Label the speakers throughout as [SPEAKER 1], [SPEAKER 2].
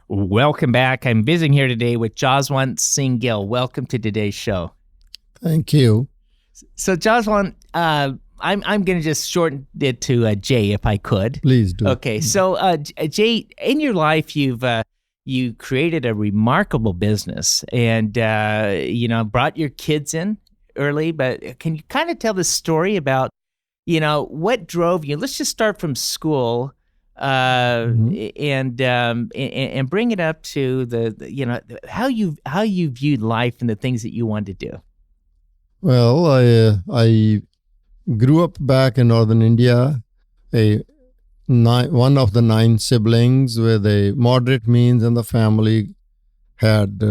[SPEAKER 1] Welcome back. I'm visiting here today with Jaswant Singh Gill. Welcome to today's show.
[SPEAKER 2] Thank you.
[SPEAKER 1] So, Jaswant, I'm going to just shorten it to Jay, if I could.
[SPEAKER 2] Please do.
[SPEAKER 1] Okay. So, Jay, in your life, you created a remarkable business, and brought your kids in early. But can you kind of tell the story about what drove you? Let's just start from school. And bring it up to the how you viewed life and the things that you wanted to do.
[SPEAKER 2] Well, I grew up back in northern India, one of the 9 siblings with a moderate means in the family, had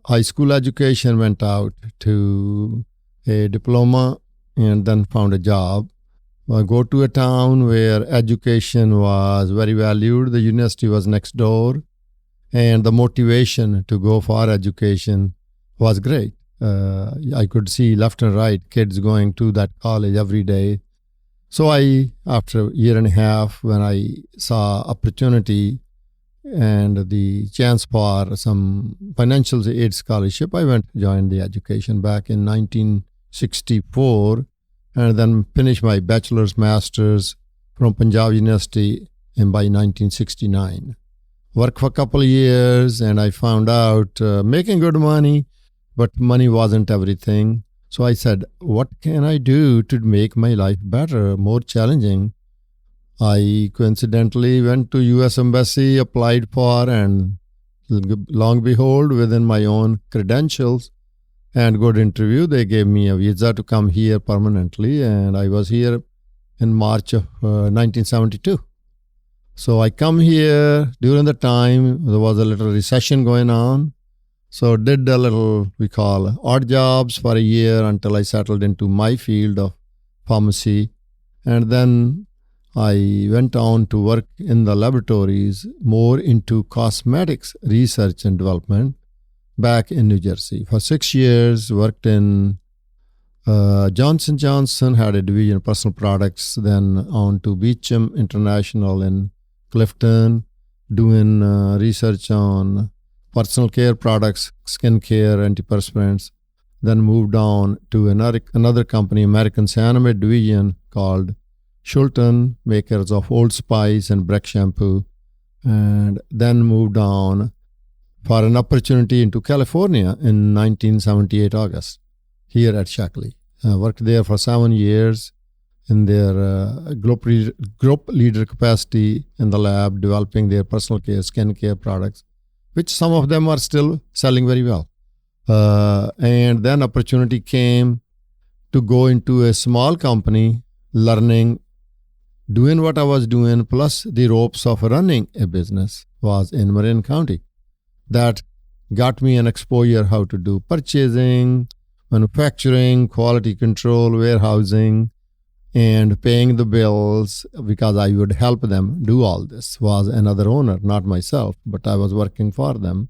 [SPEAKER 2] high school education, went out to a diploma, and then found a job. I go to a town where education was very valued. The university was next door, and the motivation to go for education was great. I could see left and right kids going to that college every day. So after a year and a half, when I saw opportunity and the chance for some financial aid scholarship, I went to join the education back in 1964. And then finished my bachelor's, master's from Punjab University by 1969. Worked for a couple of years, and I found out making good money, but money wasn't everything. So I said, what can I do to make my life better, more challenging? I coincidentally went to U.S. Embassy, applied for, and long behold, within my own credentials, and good interview, they gave me a visa to come here permanently, and I was here in March of 1972. So I come here during the time there was a little recession going on. So did a little, we call odd jobs for a year until I settled into my field of pharmacy. And then I went on to work in the laboratories, more into cosmetics research and development, back in New Jersey. For 6 years, worked in Johnson & Johnson, had a division of personal products, then on to Beecham International in Clifton, doing research on personal care products, skin care, antiperspirants. Then moved on to another company, American Cyanamide division called Schulten, makers of Old Spice and Breck shampoo. And then moved on for an opportunity into California in 1978 August, here at Shaklee. Worked there for 7 years in their group leader capacity in the lab, developing their personal care, skin care products, which some of them are still selling very well. And then opportunity came to go into a small company, learning, doing what I was doing, plus the ropes of running a business was in Marin County. That got me an exposure how to do purchasing, manufacturing, quality control, warehousing, and paying the bills, because I would help them do all this. Was another owner, not myself, but I was working for them.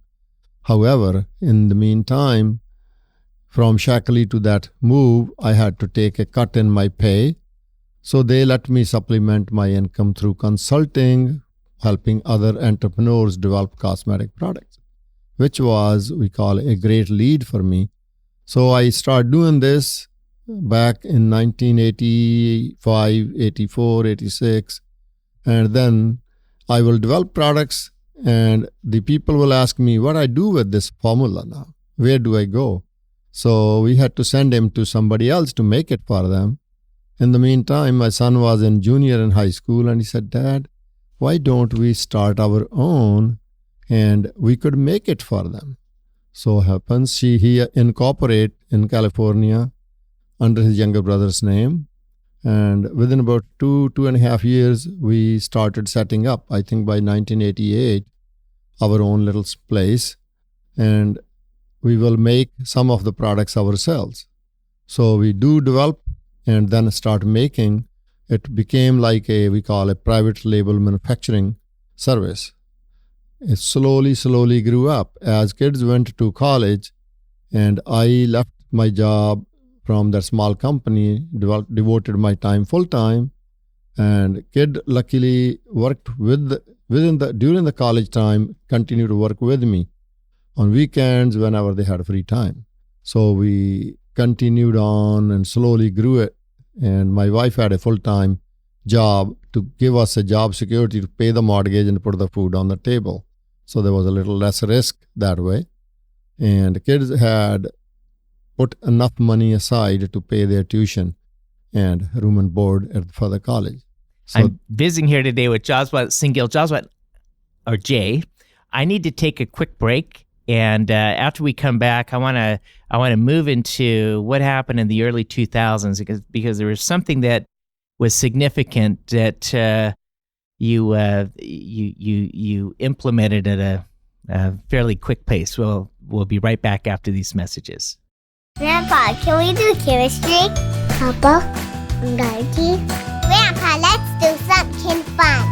[SPEAKER 2] However, in the meantime, from Shaklee to that move, I had to take a cut in my pay. So they let me supplement my income through consulting, helping other entrepreneurs develop cosmetic products, which was, we call, a great lead for me. So I started doing this back in 1985, 84, 86. And then I will develop products, and the people will ask me what I do with this formula now. Where do I go? So we had to send him to somebody else to make it for them. In the meantime, my son was in junior in high school, and he said, Dad, why don't we start our own and we could make it for them? So happens he incorporate in California under his younger brother's name. And within about 2.5 years, we started setting up, I think by 1988, our own little place. And we will make some of the products ourselves. So we do develop and then start making. It became like we call a private label manufacturing service. It slowly grew up as kids went to college, and I left my job from that small company, devoted my time full time, and kid luckily worked with during the college time, continued to work with me on weekends whenever they had free time. So we continued on and slowly grew it. And my wife had a full-time job to give us a job security to pay the mortgage and put the food on the table. So there was a little less risk that way. And the kids had put enough money aside to pay their tuition and room and board for the college. So
[SPEAKER 1] I'm visiting here today with Jaswant Singh. Jaswant, or Jay, I need to take a quick break. And after we come back, I want to move into what happened in the early 2000s because there was something that was significant that you implemented at a fairly quick pace. We'll be right back after these messages.
[SPEAKER 3] Grandpa, can we do chemistry? Papa, Daddy. Grandpa, let's do something fun.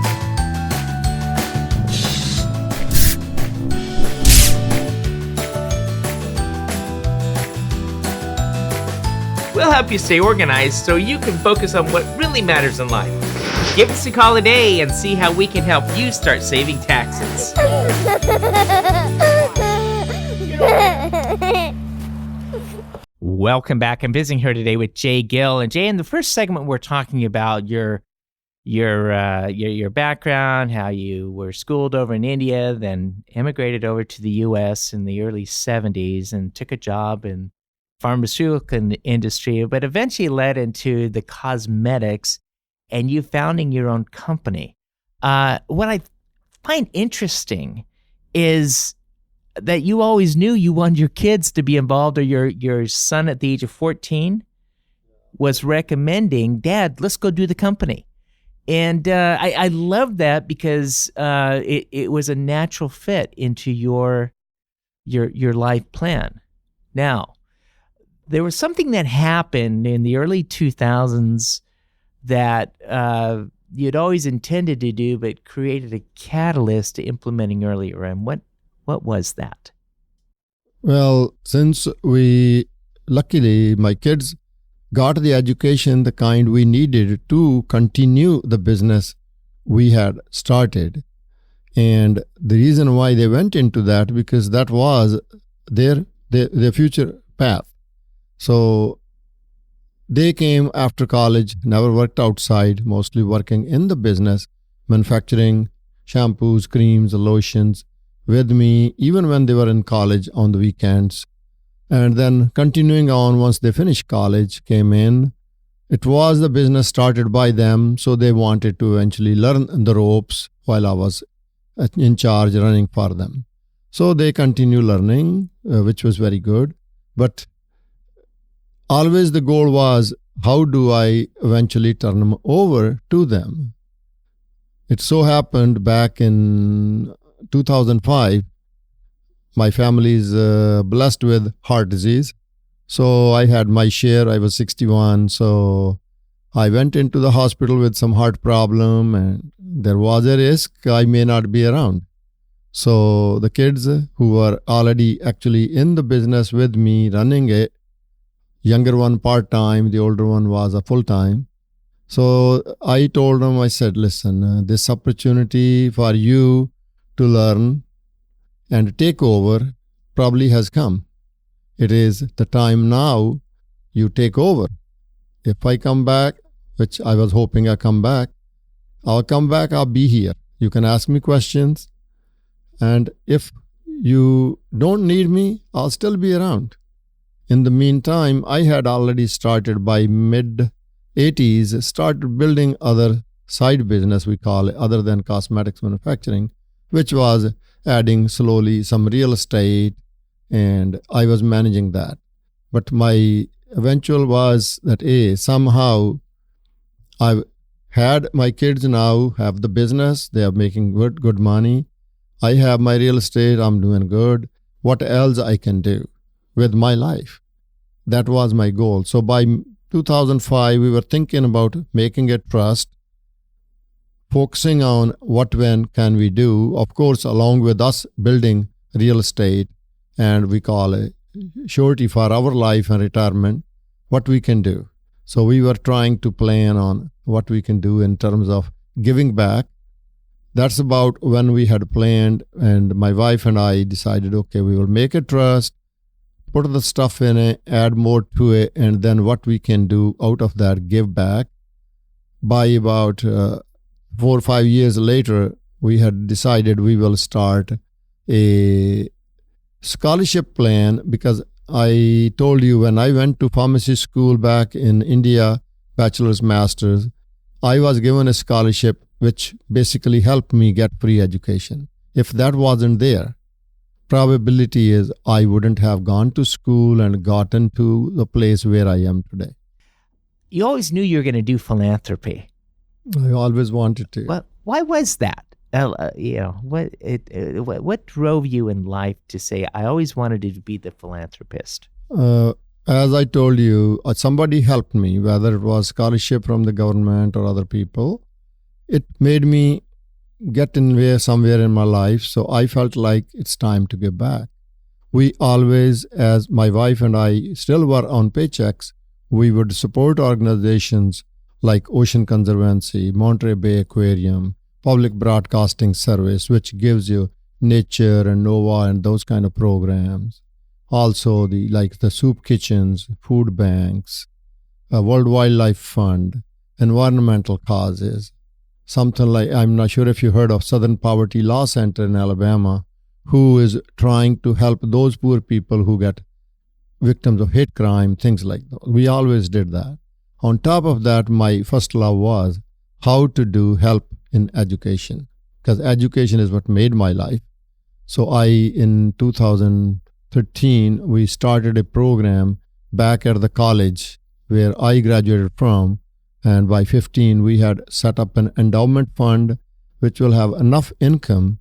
[SPEAKER 1] We'll help you stay organized so you can focus on what really matters in life. Give us a call today and see how we can help you start saving taxes. Welcome back. I'm visiting here today with Jay Gill. And Jay, in the first segment, we're talking about your background, how you were schooled over in India, then immigrated over to the U.S. in the early 70s and took a job in pharmaceutical industry, but eventually led into the cosmetics and you founding your own company. What I find interesting is that you always knew you wanted your kids to be involved, or your son at the age of 14 was recommending, Dad, let's go do the company. And I love that because it was a natural fit into your life plan. Now, there was something that happened in the early 2000s that you'd always intended to do, but created a catalyst to implementing earlier. And what was that?
[SPEAKER 2] Well, since luckily, my kids got the education, the kind we needed to continue the business we had started. And the reason why they went into that, because that was their future path. So they came after college, never worked outside, mostly working in the business, manufacturing shampoos, creams, lotions with me, even when they were in college on the weekends. And then continuing on, once they finished college, came in. It was the business started by them, so they wanted to eventually learn the ropes while I was in charge running for them. So they continue learning, which was very good. But always the goal was, how do I eventually turn them over to them? It so happened back in 2005, my family is blessed with heart disease. So I had my share. I was 61. So I went into the hospital with some heart problem, and there was a risk I may not be around. So the kids who were already actually in the business with me, running it, younger one part-time, the older one was a full-time. So I told them, I said, listen, this opportunity for you to learn and take over probably has come. It is the time now you take over. If I come back, which I was hoping I come back, I'll come back, I'll be here. You can ask me questions. And if you don't need me, I'll still be around. In the meantime, I had already started by mid-80s, started building other side business, we call it, other than cosmetics manufacturing, which was adding slowly some real estate, and I was managing that. But my eventual was that, somehow I had my kids now have the business, they are making good money. I have my real estate, I'm doing good. What else I can do with my life? That was my goal. So by 2005, we were thinking about making a trust, focusing on when can we do, of course, along with us building real estate, and we call it surety for our life and retirement, what we can do. So we were trying to plan on what we can do in terms of giving back That's about when we had planned, and my wife and I decided, okay, we will make a trust, put the stuff in it, add more to it, and then what we can do out of that, give back. By about 4 or 5 years later, we had decided we will start a scholarship plan, because I told you when I went to pharmacy school back in India, bachelor's, master's, I was given a scholarship which basically helped me get free education. If that wasn't there, probability is I wouldn't have gone to school and gotten to the place where I am today.
[SPEAKER 1] You always knew you were going to do philanthropy.
[SPEAKER 2] I always wanted to.
[SPEAKER 1] Well, why was that? What drove you in life to say, I always wanted to be the philanthropist?
[SPEAKER 2] As I told you, somebody helped me, whether it was scholarship from the government or other people. It made me get in somewhere in my life, so I felt like it's time to give back. We always, as my wife and I still were on paychecks, we would support organizations like Ocean Conservancy, Monterey Bay Aquarium, Public Broadcasting Service, which gives you Nature and Nova and those kind of programs. Also, the soup kitchens, food banks, World Wildlife Fund, environmental causes. Something like, I'm not sure if you heard of Southern Poverty Law Center in Alabama, who is trying to help those poor people who get victims of hate crime, things like that. We always did that. On top of that, my first love was how to do help in education, because education is what made my life. So in 2013, we started a program back at the college where I graduated from. And by 15, we had set up an endowment fund which will have enough income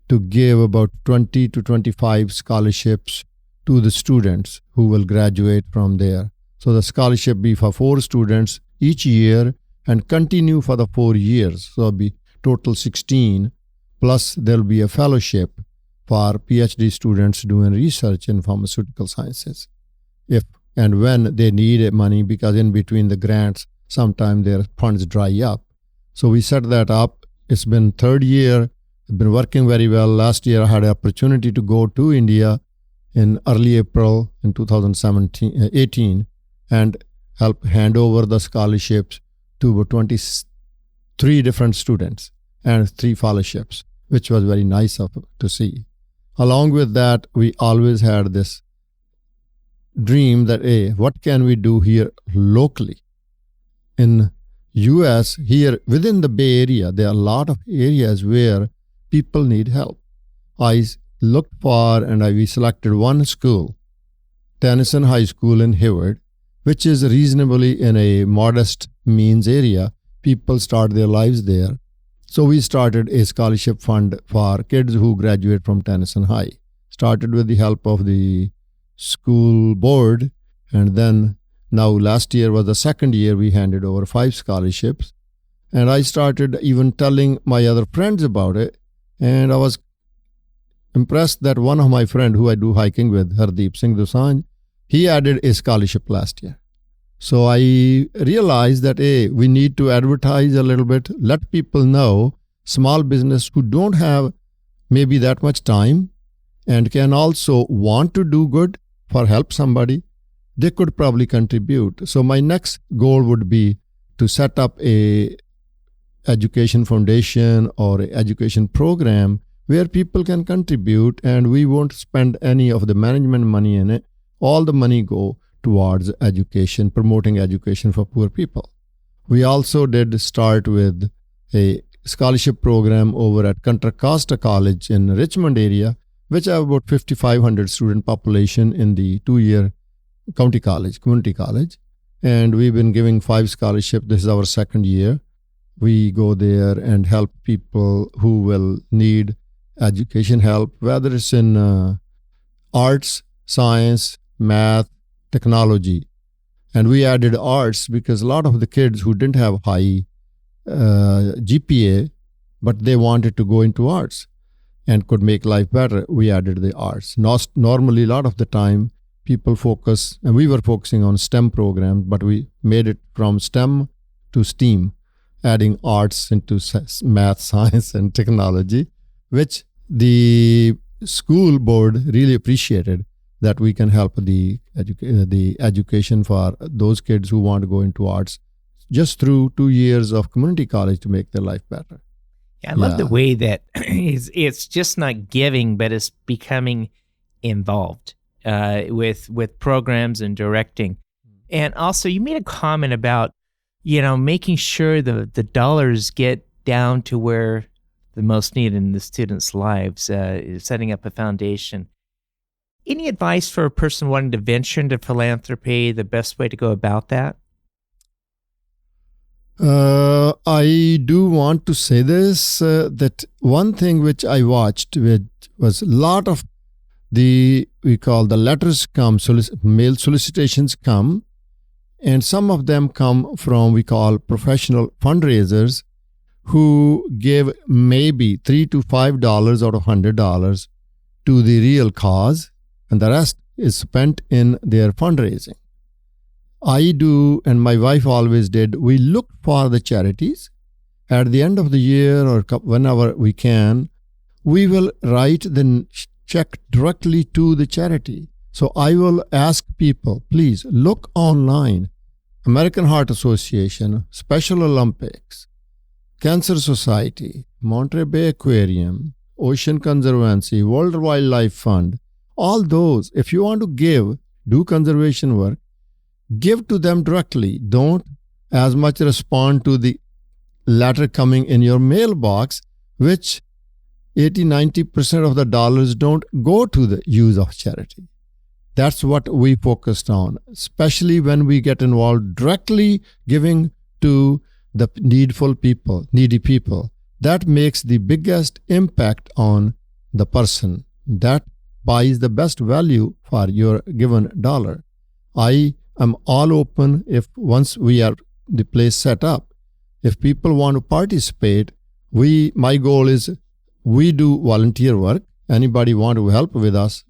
[SPEAKER 2] to give about 20 to 25 scholarships to the students who will graduate from there. So the scholarship be for 4 students each year and continue for the 4 years. So it'll be total 16. Plus there'll be a fellowship for PhD students doing research in pharmaceutical sciences. If and when they need money, because in between the grants, sometimes their funds dry up. So we set that up. It's been 3rd year. It's been working very well. Last year I had an opportunity to go to India in early April in 2018 and help hand over the scholarships to 23 different students and 3 fellowships, which was very nice to see. Along with that, we always had this dream that, hey, what can we do here locally? In US, here within the Bay Area, there are a lot of areas where people need help. I looked for and we selected one school, Tennyson High School in Hayward, which is reasonably in a modest means area. People start their lives there. So we started a scholarship fund for kids who graduate from Tennyson High. Started with the help of the school board, and then now last year was the 2nd year we handed over 5 scholarships. And I started even telling my other friends about it. And I was impressed that one of my friends who I do hiking with, Hardeep Singh Dosanjh, he added a scholarship last year. So I realized that, we need to advertise a little bit, let people know, small business who don't have maybe that much time and can also want to do good for help somebody, they could probably contribute. So my next goal would be to set up a education foundation or a education program where people can contribute, and we won't spend any of the management money in it. All the money go towards education, promoting education for poor people. We also did start with a scholarship program over at Contra Costa College in Richmond area, which have about 5,500 student population in the 2-year community college. And we've been giving 5 scholarships. This is our 2nd year. We go there and help people who will need education help, whether it's in arts, science, math, technology. And we added arts because a lot of the kids who didn't have high GPA, but they wanted to go into arts and could make life better, we added the arts. Normally, a lot of the time, people focus, and we were focusing on STEM programs, but we made it from STEM to STEAM. adding arts into math, science, and technology, which the school board really appreciated, that we can help the education for those kids who want to go into arts just through 2 years of community college to make their life better.
[SPEAKER 1] I love the way that it's just not giving, but it's becoming involved with programs and directing. And also, you made a comment about, making sure the dollars get down to where the most needed in the students' lives, setting up a foundation. Any advice for a person wanting to venture into philanthropy, the best way to go about that?
[SPEAKER 2] I do want to say this, that one thing which I watched, which was a lot of we call the letters come, mail solicitations come, and some of them come from, we call professional fundraisers, who give maybe $3 to $5 out of $100 to the real cause, and the rest is spent in their fundraising. I do, and my wife always did, we look for the charities. At the end of the year or whenever we can, we will write the check directly to the charity. So I will ask people, please look online, American Heart Association, Special Olympics, Cancer Society, Monterey Bay Aquarium, Ocean Conservancy, World Wildlife Fund, all those. If you want to do conservation work, give to them directly. Don't as much respond to the letter coming in your mailbox, which 80-90% of the dollars don't go to the use of charity. That's what we focused on, especially when we get involved directly giving to the needy people. That makes the biggest impact on the person. That buys the best value for your given dollar. I am all open if once we are the place set up. If people want to participate, my goal is we do volunteer work. Anybody want to help with us,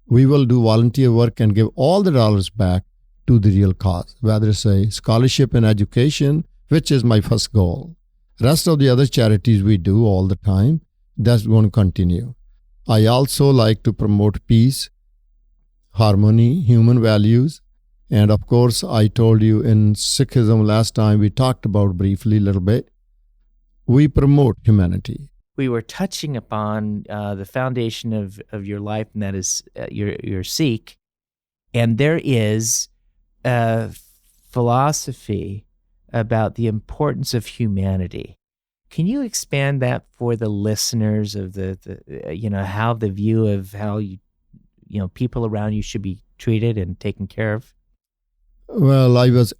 [SPEAKER 2] we will do volunteer work and give all the dollars back to the real cause, whether it's a scholarship in education, which is my first goal. Rest of the other charities we do all the time, that's going to continue. I also like to promote peace, harmony, human values. And of course, I told you in Sikhism last time, we talked about briefly a little bit, we promote humanity.
[SPEAKER 1] We were touching upon the foundation of your life, and that is your Sikh. And there is a philosophy about the importance of humanity. Can you expand that for the listeners of how the view of how people around you should be treated and taken care of?
[SPEAKER 2] Well, I was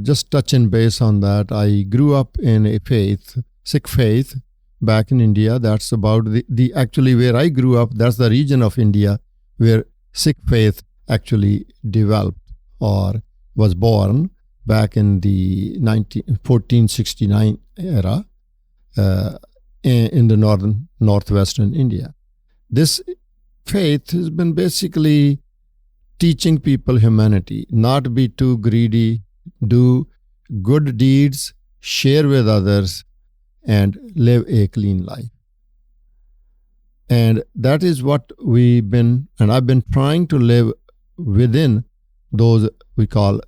[SPEAKER 2] just touching base on that. I grew up in a Sikh faith, back in India. That's about the actually where I grew up. That's the region of India where Sikh faith actually developed or was born back in the 1469 era in the northwestern India. This faith has been basically teaching people humanity, not be too greedy, do good deeds, share with others, and live a clean life. And that is what I've been trying to live within those we call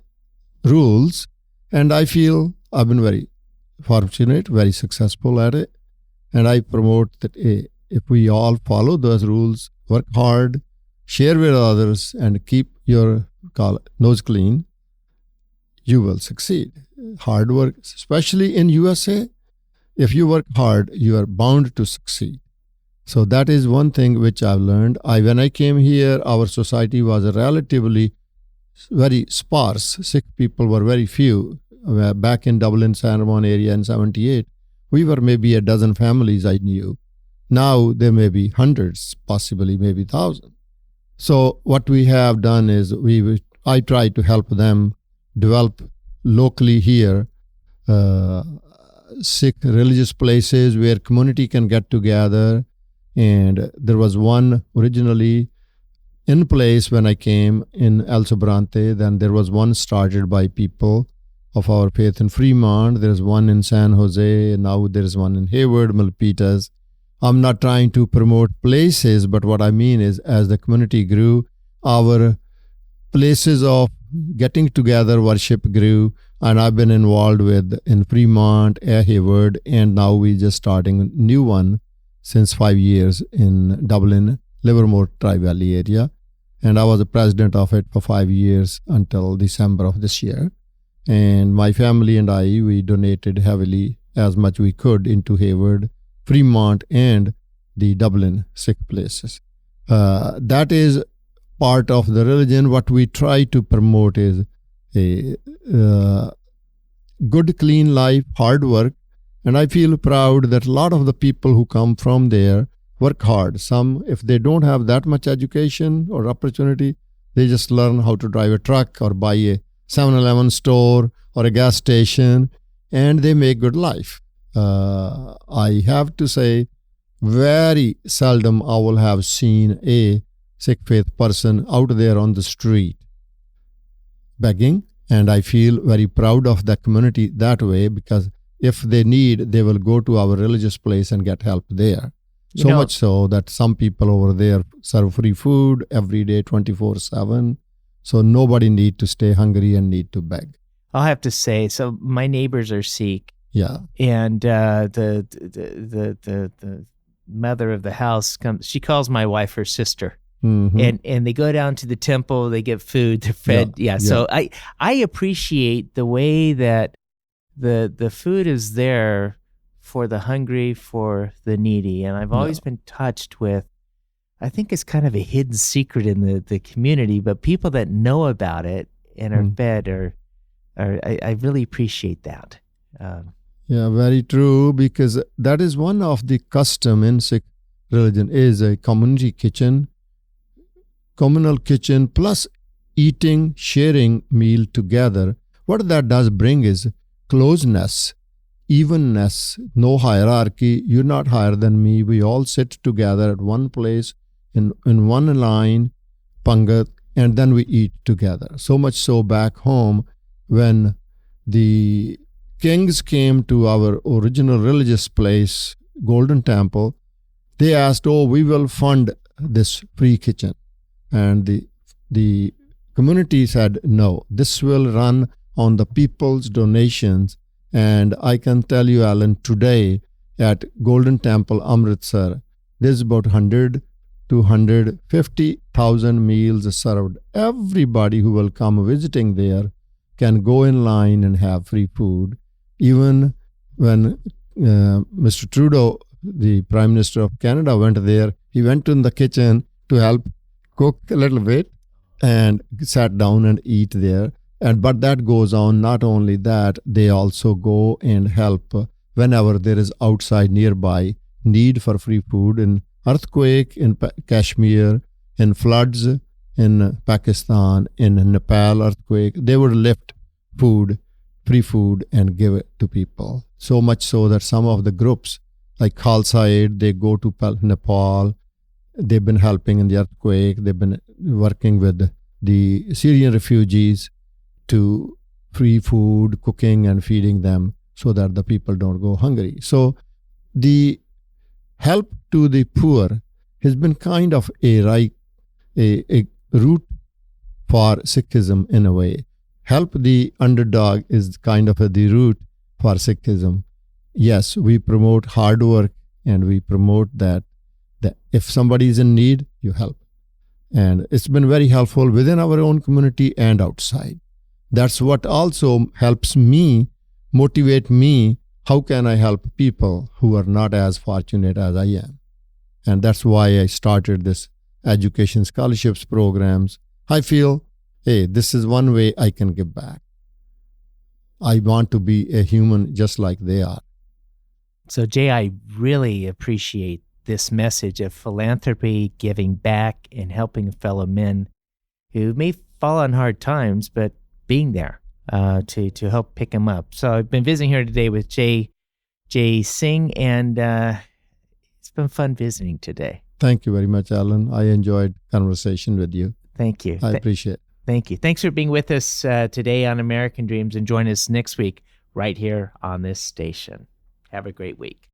[SPEAKER 2] rules. And I feel I've been very fortunate, very successful at it. And I promote that if we all follow those rules, work hard, share with others, and keep your nose clean, you will succeed. Hard work, especially in USA, if you work hard, you are bound to succeed. So that is one thing which I've learned. When I came here, our society was relatively very sparse. Sikh people were very few. Back in Dublin, Sanramon area in 78, we were maybe a dozen families I knew. Now there may be hundreds, possibly maybe thousands. So what we have done is I try to help them develop locally here Sikh religious places where community can get together. And there was one originally in place when I came in El Sobrante. Then there was one started by people of our faith in Fremont. There's one in San Jose. Now there's one in Hayward, Milpitas. I'm not trying to promote places, but what I mean is as the community grew, our places of getting together worship grew, and I've been involved with in Fremont, Hayward, and now we just starting a new one since 5 years in Dublin, Livermore Tri-Valley area. And I was the president of it for 5 years until December of this year. And my family and I, we donated heavily as much we could into Hayward, Fremont, and the Dublin sick places. That is part of the religion. What we try to promote is a good, clean life, hard work. And I feel proud that a lot of the people who come from there work hard. Some, if they don't have that much education or opportunity, they just learn how to drive a truck or buy a 7-Eleven store or a gas station, and they make good life. I have to say, very seldom I will have seen a sick faith person out there on the street begging, and I feel very proud of the community that way, because if they need, they will go to our religious place and get help there. So much so that some people over there serve free food every day, 24/7. So nobody need to stay hungry and need to beg.
[SPEAKER 1] I'll have to say, so my neighbors are Sikh.
[SPEAKER 2] Yeah.
[SPEAKER 1] And the mother of the house comes. She calls my wife her sister.
[SPEAKER 2] Mm-hmm.
[SPEAKER 1] And they go down to the temple. They get food. They're fed. Yeah. So I appreciate the way that the food is there for the hungry, for the needy. And I've always been touched with, I think it's kind of a hidden secret in the community, but people that know about it and are fed I really appreciate that.
[SPEAKER 2] Yeah, very true, because that is one of the custom in Sikh religion is a communal kitchen plus eating, sharing meal together. What that does bring is closeness, evenness, no hierarchy. You're not higher than me. We all sit together at one place in one line, pangat, and then we eat together. So much so back home, when the kings came to our original religious place, Golden Temple, they asked, we will fund this free kitchen. And the community said, no, this will run on the people's donations. And I can tell you, Alan, today at Golden Temple, Amritsar, there's about 100 to 150,000 meals served. Everybody who will come visiting there can go in line and have free food. Even when Mr. Trudeau, the Prime Minister of Canada, went there, he went in the kitchen to help cook a little bit and sat down and eat there. But that goes on. Not only that, they also go and help whenever there is outside nearby need for free food. In earthquake in Kashmir, in floods in Pakistan, in Nepal earthquake, they would lift food, free food, and give it to people. So much so that some of the groups like Khalsa Aid, they go to Nepal. They've been helping in the earthquake. They've been working with the Syrian refugees to free food, cooking and feeding them so that the people don't go hungry. So the help to the poor has been kind of a root for Sikhism in a way. Help the underdog is kind of the root for Sikhism. Yes, we promote hard work and we promote that if somebody is in need, you help. And it's been very helpful within our own community and outside. That's what also helps me, motivate me. How can I help people who are not as fortunate as I am? And that's why I started this education scholarships programs. I feel, hey, this is one way I can give back. I want to be a human just like they are.
[SPEAKER 1] So Jay, I really appreciate this message of philanthropy, giving back, and helping fellow men who may fall on hard times, but being there to help pick them up. So I've been visiting here today with Jay Singh, and it's been fun visiting today.
[SPEAKER 2] Thank you very much, Alan. I enjoyed conversation with you.
[SPEAKER 1] Thank you.
[SPEAKER 2] I appreciate it.
[SPEAKER 1] Thank you. Thanks for being with us today on American Dreams, and join us next week right here on this station. Have a great week.